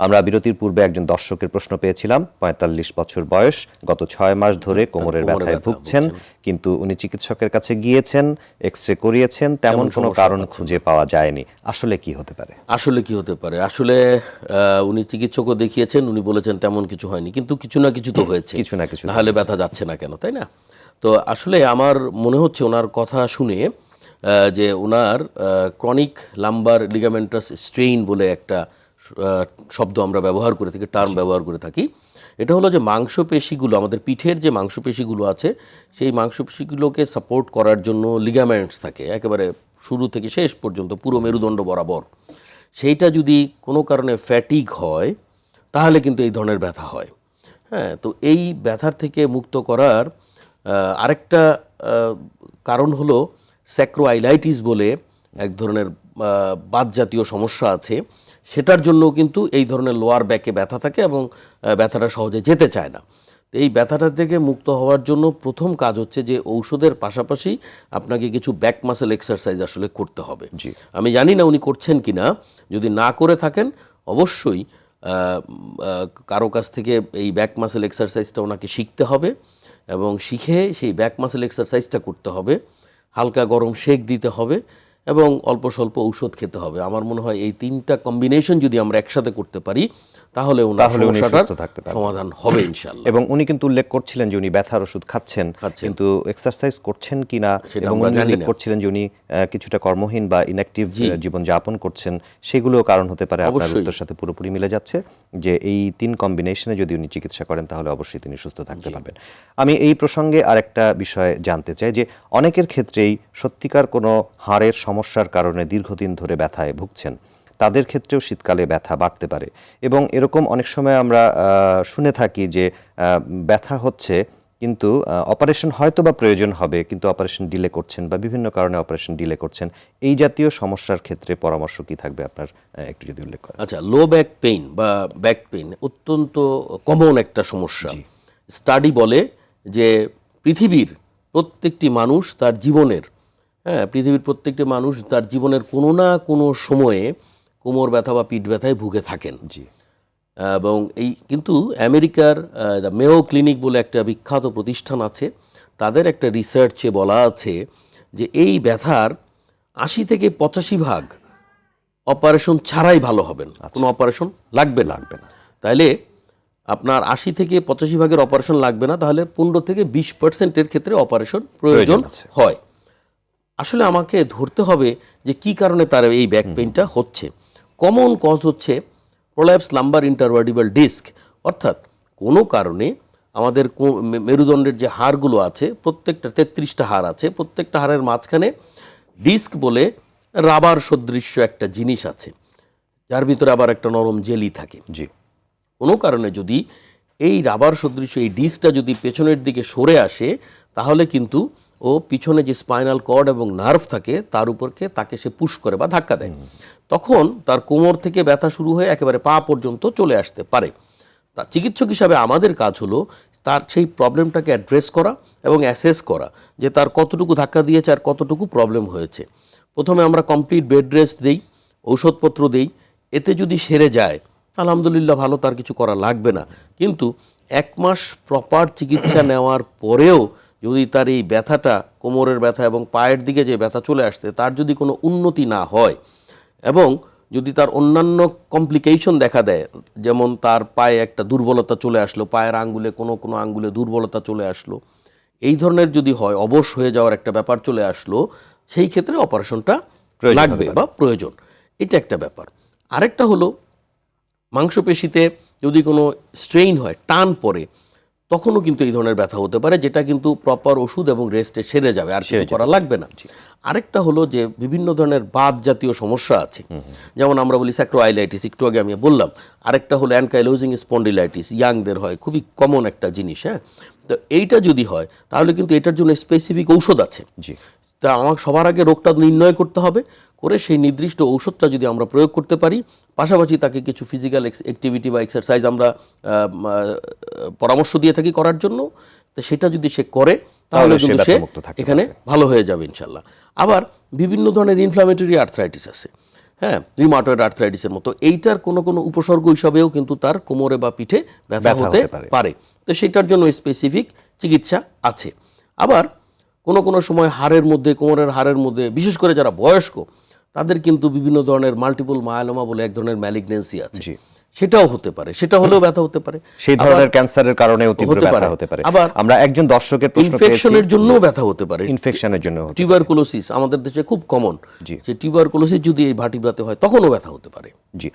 আমরা বিরতির পূর্বে একজন দর্শকের প্রশ্ন পেয়েছিলাম, ৪৫ বছর বয়স, গত ৬ মাস ধরে কোমরের ব্যথায় ভুগছেন, কিন্তু উনি চিকিৎসকের কাছে গিয়েছেন, এক্স-রে করিয়েছেন, তেমন কোনো কারণ খুঁজে পাওয়া যায়নি। আসলে কি হতে পারে? আসলে উনি চিকিৎসকও দেখিয়েছেন, উনি বলেছেন তেমন কিছু হয়নি, কিন্তু কিছু না কিছু তো হয়েছে, তাহলে ব্যথা যাচ্ছে না কেন, তাই না? তো আসলে আমার মনে হচ্ছে ওনার কথা শুনে যে ওনার ক্রনিক লাম্বার লিগামেন্টাস স্ট্রেইন বলে একটা শব্দ আমরা ব্যবহার করে থাকি, টার্ম ব্যবহার করে থাকি। এটা হলো যে মাংসপেশিগুলো, আমাদের পিঠের যে মাংসপেশিগুলো আছে, সেই মাংসপেশিগুলোকে সাপোর্ট করার জন্য লিগামেন্টস থাকে একেবারে শুরু থেকে শেষ পর্যন্ত পুরো মেরুদণ্ড বরাবর। সেইটা যদি কোনো কারণে ফ্যাটিক হয় তাহলে কিন্তু এই ধরনের ব্যথা হয়। হ্যাঁ, তো এই ব্যথার থেকে মুক্ত করার আরেকটা কারণ হলো স্যাক্রোআইলাইটিস বলে এক ধরনের বাত জাতীয় সমস্যা আছে। সেটার জন্য কিন্তু এই ধরনের লোয়ার ব্যাকে ব্যথা থাকে এবং ব্যথাটা সহজে যেতে চায় না। এই ব্যথাটা থেকে মুক্ত হওয়ার জন্য প্রথম কাজ হচ্ছে যে ঔষধের পাশাপাশি আপনাকে কিছু ব্যাক মাসেল এক্সারসাইজ আসলে করতে হবে। আমি জানি না উনি করছেন কি না, যদি না করে থাকেন অবশ্যই কারো কাছ থেকে এই ব্যাক মাসেল এক্সারসাইজটা ওনাকে শিখতে হবে এবং শিখে সেই ব্যাক মাসেল এক্সারসাইজটা করতে হবে, হালকা গরম শেক দিতে হবে এবং অল্প স্বল্প ঔষধ খেতে হবে। আমার মনে হয় এই তিনটা কম্বিনেশন যদি আমরা একসাথে করতে পারি তাহলে সমাধান হবে ইনশাআল্লাহ। এবং উনি কিন্তু উল্লেখ করছিলেন যে উনি ব্যথার ওষুধ খাচ্ছেন, কিন্তু এক্সারসাইজ করছেন কিনা, এবং উনি উল্লেখ করছিলেন যে উনি কিছুটা কর্মহীন বা ইনঅ্যাক্টিভ জীবন যাপন করছেন, সেগুলোও কারণ হতে পারে। আপনার উত্তরের সাথে পুরোপুরি মিলে যাচ্ছে যে এই তিন কম্বিনেশনে যদি উনি চিকিৎসা করেন তাহলে অবশ্যই তিনি সুস্থ থাকতে পারবেন। আমি এই প্রসঙ্গে আরেকটা বিষয় জানতে চাই যে অনেকের ক্ষেত্রেই সত্যিকার কোনো হাড়ের সমস্যার কারণে দীর্ঘদিন ধরে ব্যথায় ভুগছেন, তাদের ক্ষেত্রেও শীতকালে ব্যথা বাড়তে পারে এবং এরকম অনেক সময় আমরা শুনে থাকি যে ব্যথা হচ্ছে কিন্তু অপারেশন হয়তো বা প্রয়োজন হবে, কিন্তু অপারেশন ডিলে করছেন বা বিভিন্ন কারণে অপারেশন ডিলে করছেন। এই জাতীয় সমস্যার ক্ষেত্রে পরামর্শ কি থাকবে আপনার, একটু যদি উল্লেখ করেন। আচ্ছা, লো ব্যাক পেইন বা ব্যাক পেইন অত্যন্ত কমন একটা সমস্যা। স্টাডি বলে যে পৃথিবীর প্রত্যেকটি মানুষ তার জীবনের কোনো না কোনো সময়ে কোমর ব্যথা বা পিঠ ব্যথায় ভুগে থাকেন। এবং এই কিন্তু আমেরিকার মেয়ো ক্লিনিক বলে একটা বিখ্যাত প্রতিষ্ঠান আছে, তাদের একটা রিসার্চে বলা আছে যে এই ব্যথার ৮০ থেকে ৮৫% অপারেশন ছাড়াই ভালো হবেন, কোনো অপারেশন লাগবে না। তাইলে আপনার ৮০ থেকে ৮৫% অপারেশন লাগবে না, তাহলে ১৫ থেকে ২০% ক্ষেত্রে অপারেশন প্রয়োজন হয়। আসলে আমাকে ধরতে হবে যে কি কারণে তার এই ব্যাক পেইনটা হচ্ছে। কমন কজ হচ্ছে প্রোল্যাপস লাম্বার ইন্টারভার্টিব্রাল ডিস্ক, অর্থাৎ কোনো কারণে আমাদের মেরুদণ্ডের যে হাড়গুলো আছে, প্রত্যেকটা ৩৩টা হাড় আছে, প্রত্যেকটা হাড়ের মাঝখানে ডিস্ক বলে রাবার সদৃশ্য একটা জিনিস আছে, যার ভিতরে আবার একটা নরম জেলি থাকে। কোনো কারণে যদি এই রাবার সদৃশ্য এই ডিস্কটা যদি পেছনের দিকে সরে আসে, তাহলে কিন্তু ও পিছনে যে স্পাইনাল কর্ড এবং নার্ভ থাকে তার উপরকে তাকে সে পুশ করে বা ধাক্কা দেয়, তখন তার কোমর থেকে ব্যথা শুরু হয়ে একেবারে পা পর্যন্ত চলে আসতে পারে। তা চিকিৎসক হিসাবে আমাদের কাজ হলো তার সেই প্রবলেমটাকে অ্যাড্রেস করা এবং অ্যাসেস করা যে তার কতটুকু ধাক্কা দিয়েছে আর কতটুকু প্রবলেম হয়েছে। প্রথমে আমরা কমপ্লিট বেড রেস্ট দেই, ঔষধপত্র দেই, এতে যদি সেরে যায় আলহামদুলিল্লাহ ভালো, তার কিছু করা লাগবে না। কিন্তু ১ মাস প্রপার চিকিৎসা নেওয়ার পরেও যদি তার এই ব্যথাটা, কোমরের ব্যথা এবং পায়ের দিকে যে ব্যথা চলে আসছে, তার যদি কোনো উন্নতি না হয় এবং যদি তার অন্যান্য কমপ্লিকেশন দেখা দেয়, যেমন তার পায়ে একটা দুর্বলতা চলে আসলো, পায়ের আঙ্গুলে কোনো আঙ্গুলে দুর্বলতা চলে আসলো, এই ধরনের যদি হয়, অবশ হয়ে যাওয়ার একটা ব্যাপার চলে আসলো, সেই ক্ষেত্রে অপারেশনটা লাগবে বা প্রয়োজন। এটা একটা ব্যাপার। আরেকটা হলো মাংসপেশিতে যদি কোনো স্ট্রেইন হয়, টান পড়ে, তখনও কিন্তু এই ধরনের ব্যথা হতে পারে, যেটা কিন্তু প্রপার ওষুধ এবং রেস্টে সেরে যাবে, আর কিছু করা লাগবে না। আরেকটা হলো যে বিভিন্ন ধরনের বাত জাতীয় সমস্যা আছে, যেমন আমরা বলি স্যাক্রোআইলাইটিস, একটু আগে আমি বললাম। আরেকটা হলো অ্যানকাইলোজিং স্পন্ডিলাইটিস, ইয়াংদের হয়, খুবই কমন একটা জিনিস। হ্যাঁ, তো এইটা যদি হয় তাহলে কিন্তু এটার জন্য স্পেসিফিক ঔষধ আছে। তা আমাকে সবার আগে রোগটা নির্ণয় করতে হবে, করে সেই নির্দিষ্ট ঔষধটা যদি আমরা প্রয়োগ করতে পারি, পাশাপাশি তাকে কিছু ফিজিক্যাল অ্যাক্টিভিটি বা এক্সারসাইজ আমরা পরামর্শ দিয়ে থাকি করার জন্য, তো সেটা যদি সে করে তাহলে কিন্তু সে এখানে ভালো হয়ে যাবে ইনশাল্লাহ। আবার বিভিন্ন ধরনের ইনফ্লামেটরি আর্থ্রাইটিস আছে, হ্যাঁ, রিউমাটয়েড আর্থ্রাইটিসের মতো এইটার কোনো কোনো উপসর্গ হিসাবেও কিন্তু তার কোমরে বা পিঠে ব্যথা হতে পারে। তো সেটার জন্য স্পেসিফিক চিকিৎসা আছে। আবার কোনো কোনো সময় হাড়ের মধ্যে, কোমরের হাড়ের মধ্যে, বিশেষ করে যারা বয়স্ক তাদের কিন্তু বিভিন্ন ধরনের মাল্টিপল মায়োলোমা বলে এক ধরনের ম্যালিগনেন্সি আছে, সেটাও হতে পারে, সেটা হলেও ব্যথা হতে পারে। সেই ধরনের ক্যান্সারের কারণেও তীব্র ব্যথা হতে পারে। আবার আমরা একজন দর্শকের প্রশ্ন পেয়েছি, ইনফেকশনের জন্যও ব্যথা হতে পারে। ইনফেকশনের জন্য টিউবারকুলোসিস আমাদের দেশে খুব কমন, যে টিউবারকুলোসিস যদি এই ভার্টিব্রাতে হয় তখনও ব্যথা হতে পারে। জি।